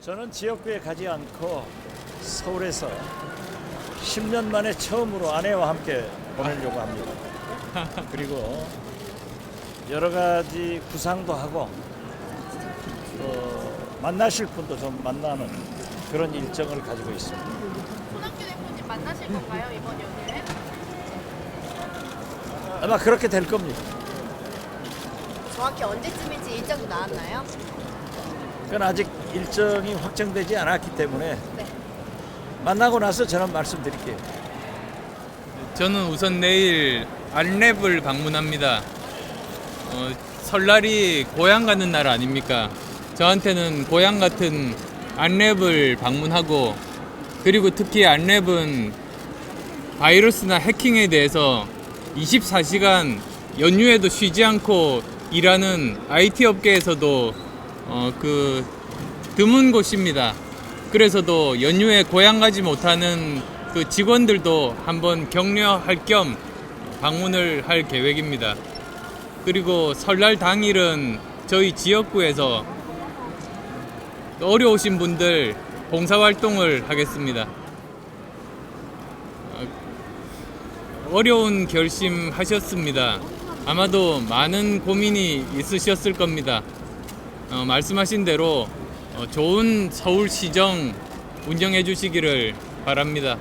저는 지역구에 가지 않고 서울에서 10년 만에 처음으로 아내와 함께 보내려고 합니다. 그리고 여러 가지 구상도 하고 또 만나실 분도 좀 만나는 그런 일정을 가지고 있습니다. 손학규 대표님 만나실 건가요, 이번 연휴에? 아마 그렇게 될 겁니다. 정확히 언제쯤인지 일정도 나왔나요? 그건 아직 일정이 확정되지 않았기 때문에 네. 만나고 나서 저는 말씀드릴게요. 저는 우선 내일 안랩을 방문합니다. 설날이 고향 가는 날 아닙니까? 저한테는 고향 같은 안랩을 방문하고, 그리고 특히 안랩은 바이러스나 해킹에 대해서 24시간 연휴에도 쉬지 않고 일하는 IT 업계에서도 드문 곳입니다. 그래서도 연휴에 고향 가지 못하는 그 직원들도 한번 격려할 겸 방문을 할 계획입니다. 그리고 설날 당일은 저희 지역구에서 어려우신 분들 봉사활동을 하겠습니다. 어려운 결심 하셨습니다. 아마도 많은 고민이 있으셨을 겁니다. 말씀하신 대로 좋은 서울시정 운영해 주시기를 바랍니다.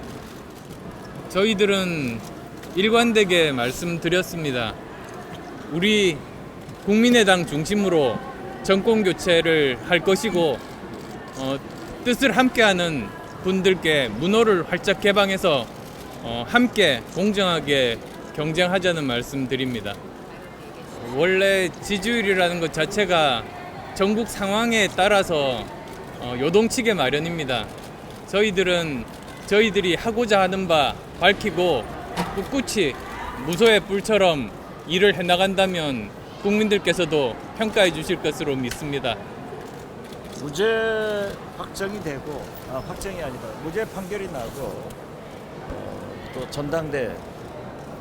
저희들은 일관되게 말씀드렸습니다. 우리 국민의당 중심으로 정권 교체를 할 것이고, 뜻을 함께하는 분들께 문호를 활짝 개방해서 함께 공정하게 경쟁하자는 말씀드립니다. 원래 지지율이라는 것 자체가 전국 상황에 따라서 요동치게 마련입니다. 저희들은 저희들이 하고자 하는 바 밝히고 꿋꿋이 무소의 뿔처럼 일을 해나간다면 국민들께서도 평가해 주실 것으로 믿습니다. 무죄 확정이 되고 확정이 아니다. 무죄 판결이 나고 또 전당대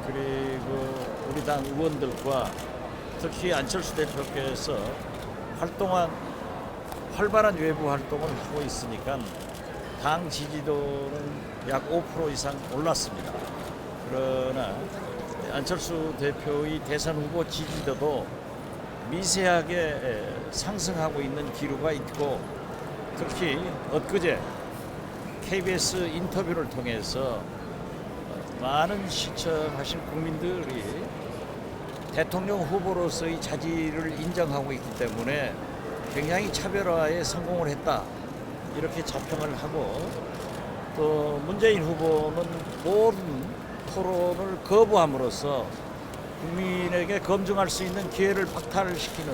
그리고 우리 당 의원들과 특히 안철수 대표께서 활발한 외부 활동을 하고 있으니까 당 지지도는 약 5% 이상 올랐습니다. 그러나 안철수 대표의 대선 후보 지지도도 미세하게 상승하고 있는 기류가 있고, 특히 엊그제 KBS 인터뷰를 통해서 많은 시청하신 국민들이 대통령 후보로서의 자질을 인정하고 있기 때문에 굉장히 차별화에 성공을 했다, 이렇게 자평을 하고, 또 문재인 후보는 모든 토론을 거부함으로써 국민에게 검증할 수 있는 기회를 박탈시키는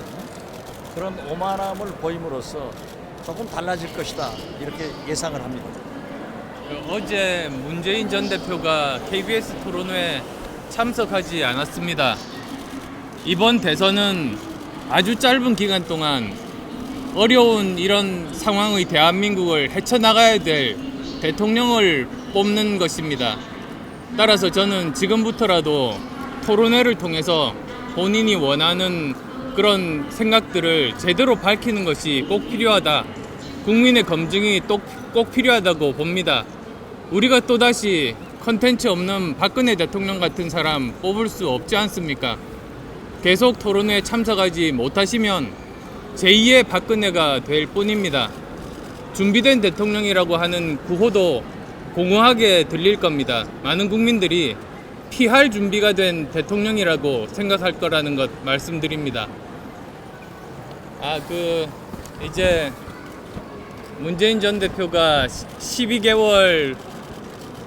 그런 오만함을 보임으로써 조금 달라질 것이다, 이렇게 예상을 합니다. 어제 문재인 전 대표가 KBS 토론회에 참석하지 않았습니다. 이번 대선은 아주 짧은 기간 동안 어려운 이런 상황의 대한민국을 헤쳐나가야 될 대통령을 뽑는 것입니다. 따라서 저는 지금부터라도 토론회를 통해서 본인이 원하는 그런 생각들을 제대로 밝히는 것이 꼭 필요하다. 국민의 검증이 꼭 필요하다고 봅니다. 우리가 또다시 컨텐츠 없는 박근혜 대통령 같은 사람 뽑을 수 없지 않습니까? 계속 토론회에 참석하지 못하시면 제2의 박근혜가 될 뿐입니다. 준비된 대통령이라고 하는 구호도 공허하게 들릴 겁니다. 많은 국민들이 피할 준비가 된 대통령이라고 생각할 거라는 것 말씀드립니다. 이제 문재인 전 대표가 12개월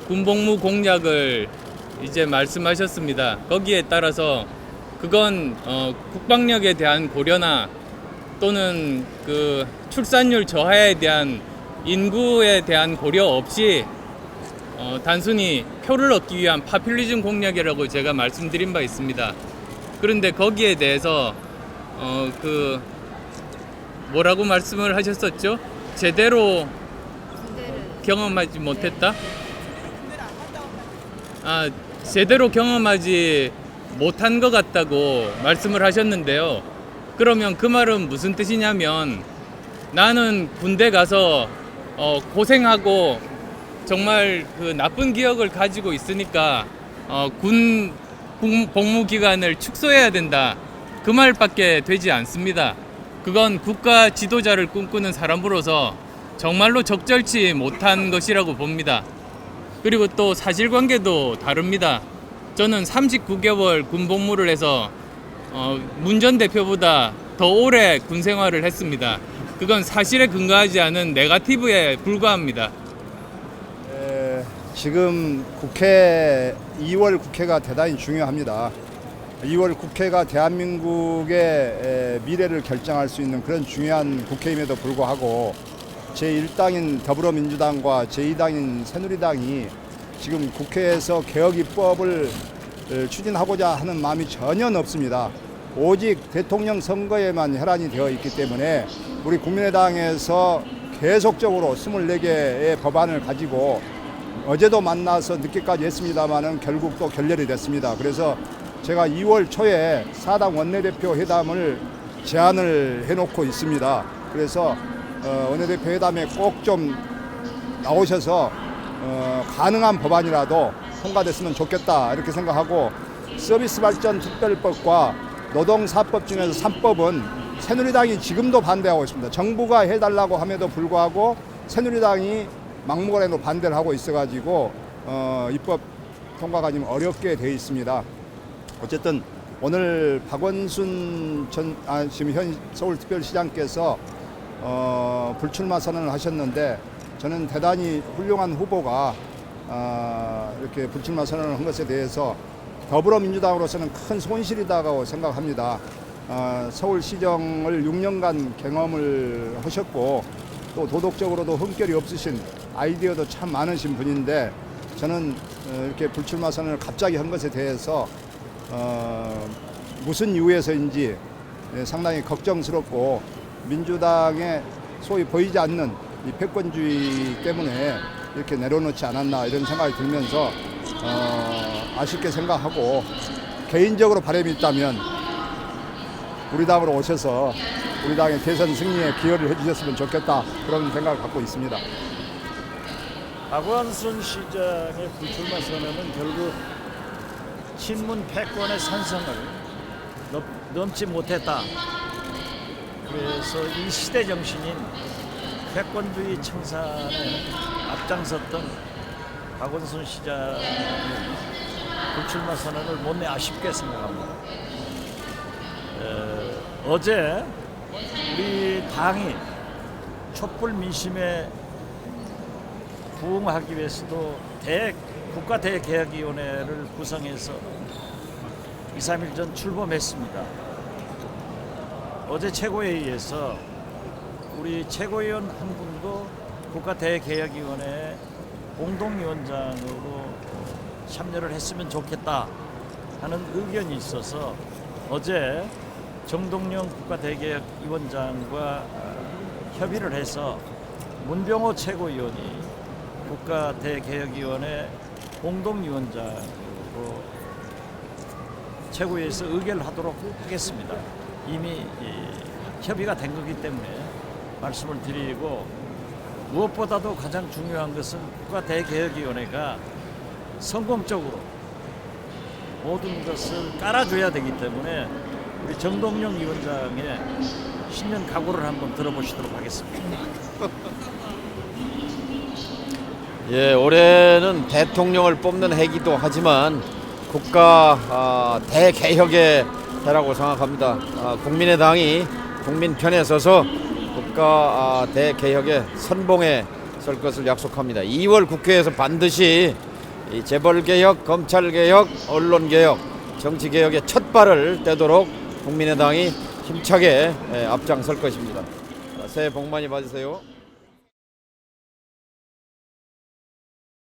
군복무 공약을 이제 말씀하셨습니다. 거기에 따라서 그건 국방력에 대한 고려나 또는 그 출산율 저하에 대한 인구에 대한 고려 없이 단순히 표를 얻기 위한 파퓰리즘 공약이라고 제가 말씀드린 바 있습니다. 그런데 거기에 대해서 뭐라고 말씀을 하셨었죠? 제대로 경험하지 못했다? 제대로 경험하지 못한 것 같다고 말씀을 하셨는데요. 그러면 그 말은 무슨 뜻이냐면 나는 군대 가서 고생하고 정말 그 나쁜 기억을 가지고 있으니까 군 복무 기간을 축소해야 된다. 그 말밖에 되지 않습니다. 그건 국가 지도자를 꿈꾸는 사람으로서 정말로 적절치 못한 것이라고 봅니다. 그리고 또 사실관계도 다릅니다. 저는 39개월 군 복무를 해서 문 전 대표보다 더 오래 군 생활을 했습니다. 그건 사실에 근거하지 않은 네거티브에 불과합니다. 지금 국회 2월 국회가 대단히 중요합니다. 2월 국회가 대한민국의 미래를 결정할 수 있는 그런 중요한 국회임에도 불구하고 제1당인 더불어민주당과 제2당인 새누리당이 지금 국회에서 개혁 입법을 추진하고자 하는 마음이 전혀 없습니다. 오직 대통령 선거에만 혈안이 되어 있기 때문에 우리 국민의당에서 계속적으로 24개의 법안을 가지고 어제도 만나서 늦게까지 했습니다만은 결국 또 결렬이 됐습니다. 그래서 제가 2월 초에 4당 원내대표 회담을 제안을 해놓고 있습니다. 그래서 원내대표 회담에 꼭 좀 나오셔서 가능한 법안이라도 통과됐으면 좋겠다 이렇게 생각하고, 서비스 발전 특별법과 노동사법 중에서 3법은 새누리당이 지금도 반대하고 있습니다. 정부가 해달라고 함에도 불구하고 새누리당이 막무가내로 반대를 하고 있어가지고 입법 통과가 좀 어렵게 되어 있습니다. 어쨌든 오늘 박원순 지금 현 서울특별시장께서 불출마 선언을 하셨는데, 저는 대단히 훌륭한 후보가 이렇게 불출마 선언을 한 것에 대해서 더불어민주당으로서는 큰 손실이다고 생각합니다. 서울시정을 6년간 경험을 하셨고 또 도덕적으로도 흠결이 없으신, 아이디어도 참 많으신 분인데, 저는 이렇게 불출마 선언을 갑자기 한 것에 대해서 무슨 이유에서인지 상당히 걱정스럽고, 민주당의 소위 보이지 않는 이 패권주의 때문에 이렇게 내려놓지 않았나 이런 생각이 들면서 아쉽게 생각하고, 개인적으로 바람이 있다면 우리 당으로 오셔서 우리 당의 대선 승리에 기여를 해주셨으면 좋겠다, 그런 생각을 갖고 있습니다. 박원순 시장의 불출마 선언은 결국 친문 패권의 산성을 넘지 못했다. 그래서 이 시대 정신인 패권주의 청산에 앞장섰던 박원순 시장의 불출마 선언을 못내 아쉽게 생각합니다. 어제 우리 당이 촛불 민심에 부응하기 위해서도 국가대개혁위원회를 구성해서 2, 3일 전 출범했습니다. 어제 최고회의에서 우리 최고위원 한 분도 국가대개혁위원회 공동위원장으로 참여를 했으면 좋겠다 하는 의견이 있어서 어제 정동영 국가대개혁위원장과 협의를 해서 문병호 최고위원이 국가대개혁위원회 공동위원장으로 최고위에서 의결을 하도록 하겠습니다. 이미 협의가 된 거기 때문에 말씀을 드리고, 무엇보다도 가장 중요한 것은 국가대개혁위원회가 성공적으로 모든 것을 깔아줘야 되기 때문에 우리 정동영 위원장의 신년 각오를 한번 들어보시도록 하겠습니다. 예, 올해는 대통령을 뽑는 해기도 하지만 국가 대개혁의 해라고 생각합니다. 국민의당이 국민 편에 서서 국가 대개혁의 선봉에 설 것을 약속합니다. 2월 국회에서 반드시 이 재벌개혁, 검찰개혁, 언론개혁, 정치개혁의 첫 발을 떼도록 국민의당이 힘차게 앞장설 것입니다. 새해 복 많이 받으세요.